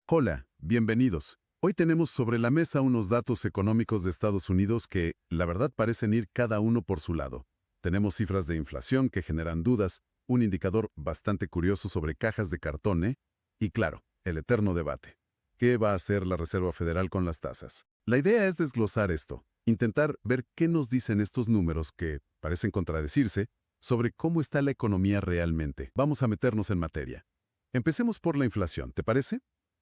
Hola, bienvenidos. Hoy tenemos sobre la mesa unos datos económicos de Estados Unidos que, la verdad, parecen ir cada uno por su lado. Tenemos cifras de inflación que generan dudas, un indicador bastante curioso sobre cajas de cartón, ¿eh? Y claro, el eterno debate. ¿Qué va a hacer la Reserva Federal con las tasas? La idea es desglosar esto, intentar ver qué nos dicen estos números que parecen contradecirse sobre cómo está la economía realmente. Vamos a meternos en materia. Empecemos por la inflación, ¿te parece?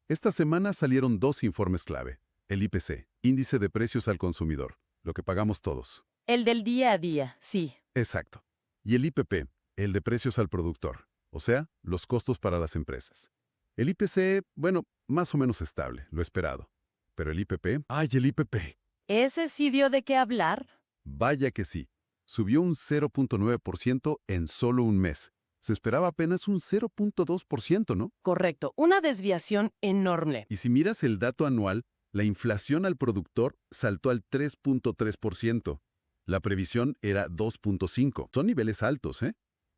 Esta semana salieron dos informes clave. El IPC, Índice de Precios al Consumidor, lo que pagamos todos. El del día a día, sí. Exacto. Y el IPP, el de Precios al Productor, o sea, los costos para las empresas. El IPC, bueno, más o menos estable, lo esperado. Pero el IPP, ¡ay, el IPP! ¿Ese sí dio de qué hablar? Vaya que sí. Subió un 0.9% en solo un mes. Se esperaba apenas un 0.2%, ¿no? Correcto, una desviación enorme. Y si miras el dato anual, la inflación al productor saltó al 3.3%. La previsión era 2.5%. Son niveles altos, ¿eh?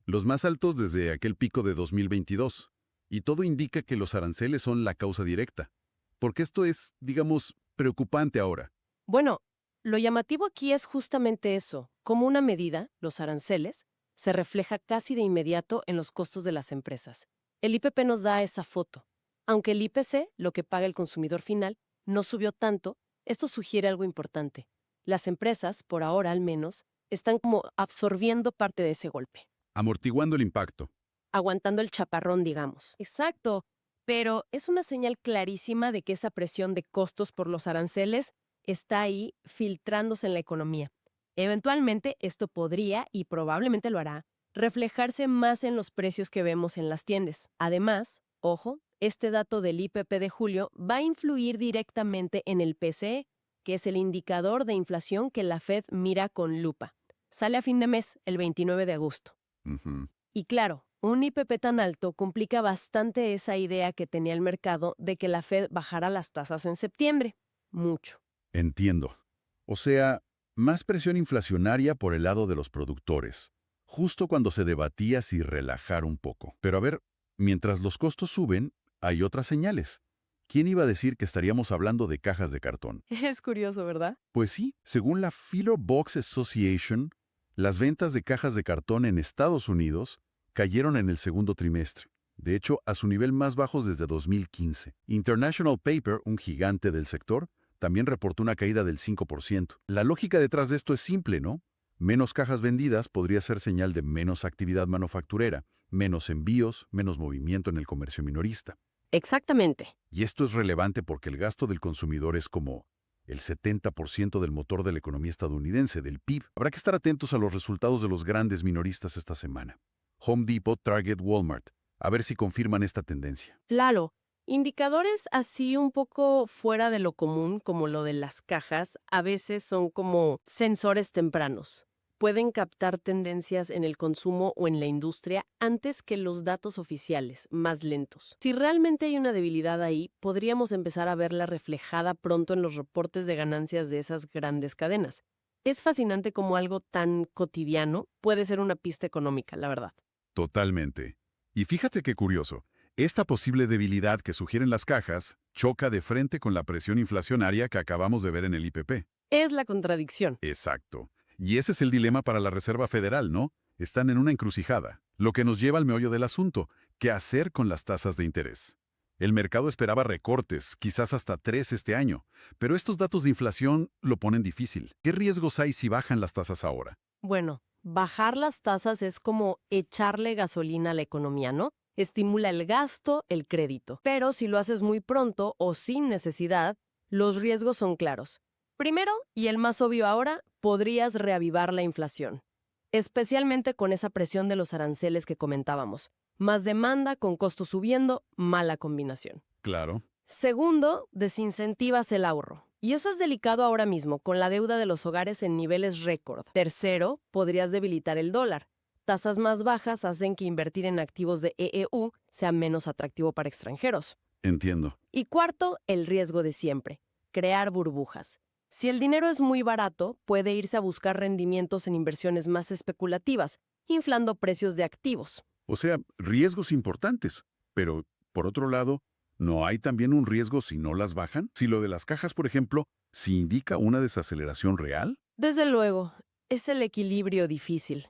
Los más altos desde aquel pico de 2022. Y todo indica que los aranceles son la causa directa. Porque esto es, digamos, preocupante ahora. Bueno, lo llamativo aquí es justamente eso. Como una medida, los aranceles, se refleja casi de inmediato en los costos de las empresas. El IPP nos da esa foto. Aunque el IPC, lo que paga el consumidor final, no subió tanto, esto sugiere algo importante. Las empresas, por ahora al menos, están como absorbiendo parte de ese golpe. Amortiguando el impacto. Aguantando el chaparrón, digamos. Exacto, pero es una señal clarísima de que esa presión de costos por los aranceles está ahí filtrándose en la economía. Eventualmente esto podría, y probablemente lo hará, reflejarse más en los precios que vemos en las tiendas. Además, ojo, este dato del IPP de julio va a influir directamente en el PCE, que es el indicador de inflación que la Fed mira con lupa. Sale a fin de mes, el 29 de agosto. Ujú. Y claro, un IPP tan alto complica bastante esa idea que tenía el mercado de que la Fed bajara las tasas en septiembre. Mucho. Entiendo. O sea, más presión inflacionaria por el lado de los productores, justo cuando se debatía si relajar un poco. Pero a ver, mientras los costos suben, hay otras señales. ¿Quién iba a decir que estaríamos hablando de cajas de cartón? Es curioso, ¿verdad? Pues sí, según la Filler Box Association, las ventas de cajas de cartón en Estados Unidos cayeron en el segundo trimestre. De hecho, a su nivel más bajo desde 2015. International Paper, un gigante del sector, también reportó una caída del 5%. La lógica detrás de esto es simple, ¿no? Menos cajas vendidas podría ser señal de menos actividad manufacturera, menos envíos, menos movimiento en el comercio minorista. Exactamente. Y esto es relevante porque el gasto del consumidor es como el 70% del motor de la economía estadounidense, del PIB. Habrá que estar atentos a los resultados de los grandes minoristas esta semana. Home Depot, Target, Walmart. A ver si confirman esta tendencia. Claro, indicadores así un poco fuera de lo común, como lo de las cajas, a veces son como sensores tempranos. Pueden captar tendencias en el consumo o en la industria antes que los datos oficiales, más lentos. Si realmente hay una debilidad ahí, podríamos empezar a verla reflejada pronto en los reportes de ganancias de esas grandes cadenas. Es fascinante cómo algo tan cotidiano puede ser una pista económica, la verdad. Totalmente. Y fíjate qué curioso. Esta posible debilidad que sugieren las cajas choca de frente con la presión inflacionaria que acabamos de ver en el IPP. Es la contradicción. Exacto. Y ese es el dilema para la Reserva Federal, ¿no? Están en una encrucijada. Lo que nos lleva al meollo del asunto. ¿Qué hacer con las tasas de interés? El mercado esperaba recortes, quizás hasta 3 este año, pero estos datos de inflación lo ponen difícil. ¿Qué riesgos hay si bajan las tasas ahora? Bueno, bajar las tasas es como echarle gasolina a la economía, ¿no? Estimula el gasto, el crédito. Pero si lo haces muy pronto o sin necesidad, los riesgos son claros. Primero, y el más obvio ahora, podrías reavivar la inflación, especialmente con esa presión de los aranceles que comentábamos. Más demanda con costos subiendo, mala combinación. Claro. Segundo, desincentivas el ahorro. Y eso es delicado ahora mismo, con la deuda de los hogares en niveles récord. Tercero, podrías debilitar el dólar. Tasas más bajas hacen que invertir en activos de EEU sea menos atractivo para extranjeros. Entiendo. Y cuarto, el riesgo de siempre, crear burbujas. Si el dinero es muy barato, puede irse a buscar rendimientos en inversiones más especulativas, inflando precios de activos. O sea, riesgos importantes. Pero, por otro lado, ¿No hay también un riesgo si no las bajan? Si lo de las cajas, por ejemplo, si indica una desaceleración real. Desde luego, es el equilibrio difícil.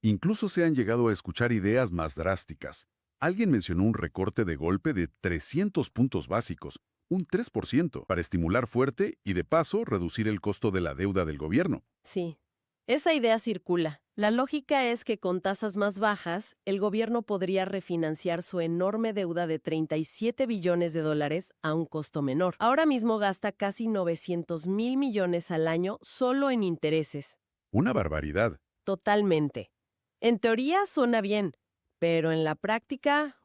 Incluso se han llegado a escuchar ideas más drásticas. Alguien mencionó un recorte de golpe de 300 puntos básicos, un 3%, para estimular fuerte y de paso reducir el costo de la deuda del gobierno. Sí, esa idea circula. La lógica es que con tasas más bajas, el gobierno podría refinanciar su enorme deuda de 37 billones de dólares a un costo menor. Ahora mismo gasta casi 900 mil millones al año solo en intereses. Una barbaridad. Totalmente. En teoría suena bien, pero en la práctica,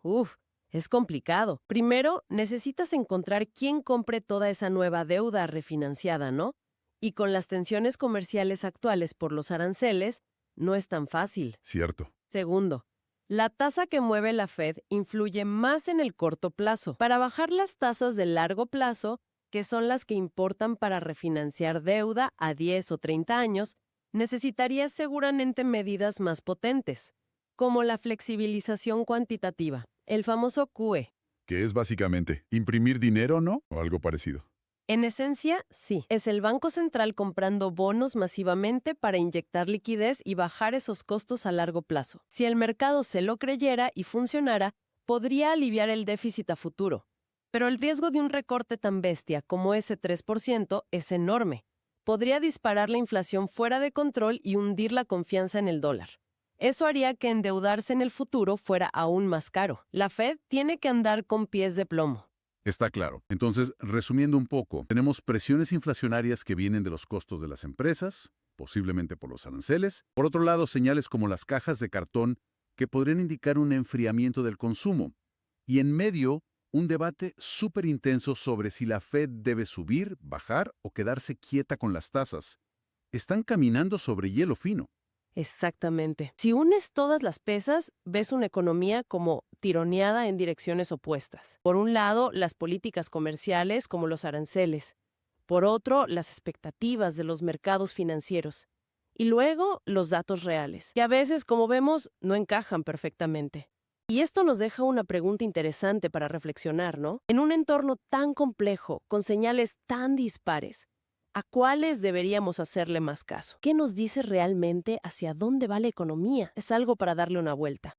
es complicado. Primero, necesitas encontrar quién compre toda esa nueva deuda refinanciada, ¿no? Y con las tensiones comerciales actuales por los aranceles, no es tan fácil. Cierto. Segundo, la tasa que mueve la Fed influye más en el corto plazo. Para bajar las tasas de largo plazo, que son las que importan para refinanciar deuda a 10 o 30 años, necesitarías seguramente medidas más potentes, como la flexibilización cuantitativa, el famoso QE. Que es básicamente imprimir dinero, ¿no? O algo parecido. En esencia, sí. Es el Banco Central comprando bonos masivamente para inyectar liquidez y bajar esos costos a largo plazo. Si el mercado se lo creyera y funcionara, podría aliviar el déficit a futuro. Pero el riesgo de un recorte tan bestia como ese 3% es enorme. Podría disparar la inflación fuera de control y hundir la confianza en el dólar. Eso haría que endeudarse en el futuro fuera aún más caro. La Fed tiene que andar con pies de plomo. Está claro. Entonces, resumiendo un poco, tenemos presiones inflacionarias que vienen de los costos de las empresas, posiblemente por los aranceles. Por otro lado, señales como las cajas de cartón que podrían indicar un enfriamiento del consumo. Y en medio, un debate súper intenso sobre si la Fed debe subir, bajar o quedarse quieta con las tasas. Están caminando sobre hielo fino. Exactamente. Si unes todas las pesas, ves una economía como tironeada en direcciones opuestas. Por un lado, las políticas comerciales como los aranceles. Por otro, las expectativas de los mercados financieros. Y luego, los datos reales, que a veces, como vemos, no encajan perfectamente. Y esto nos deja una pregunta interesante para reflexionar, ¿no? En un entorno tan complejo, con señales tan dispares, ¿a cuáles deberíamos hacerle más caso? ¿Qué nos dice realmente hacia dónde va la economía? Es algo para darle una vuelta.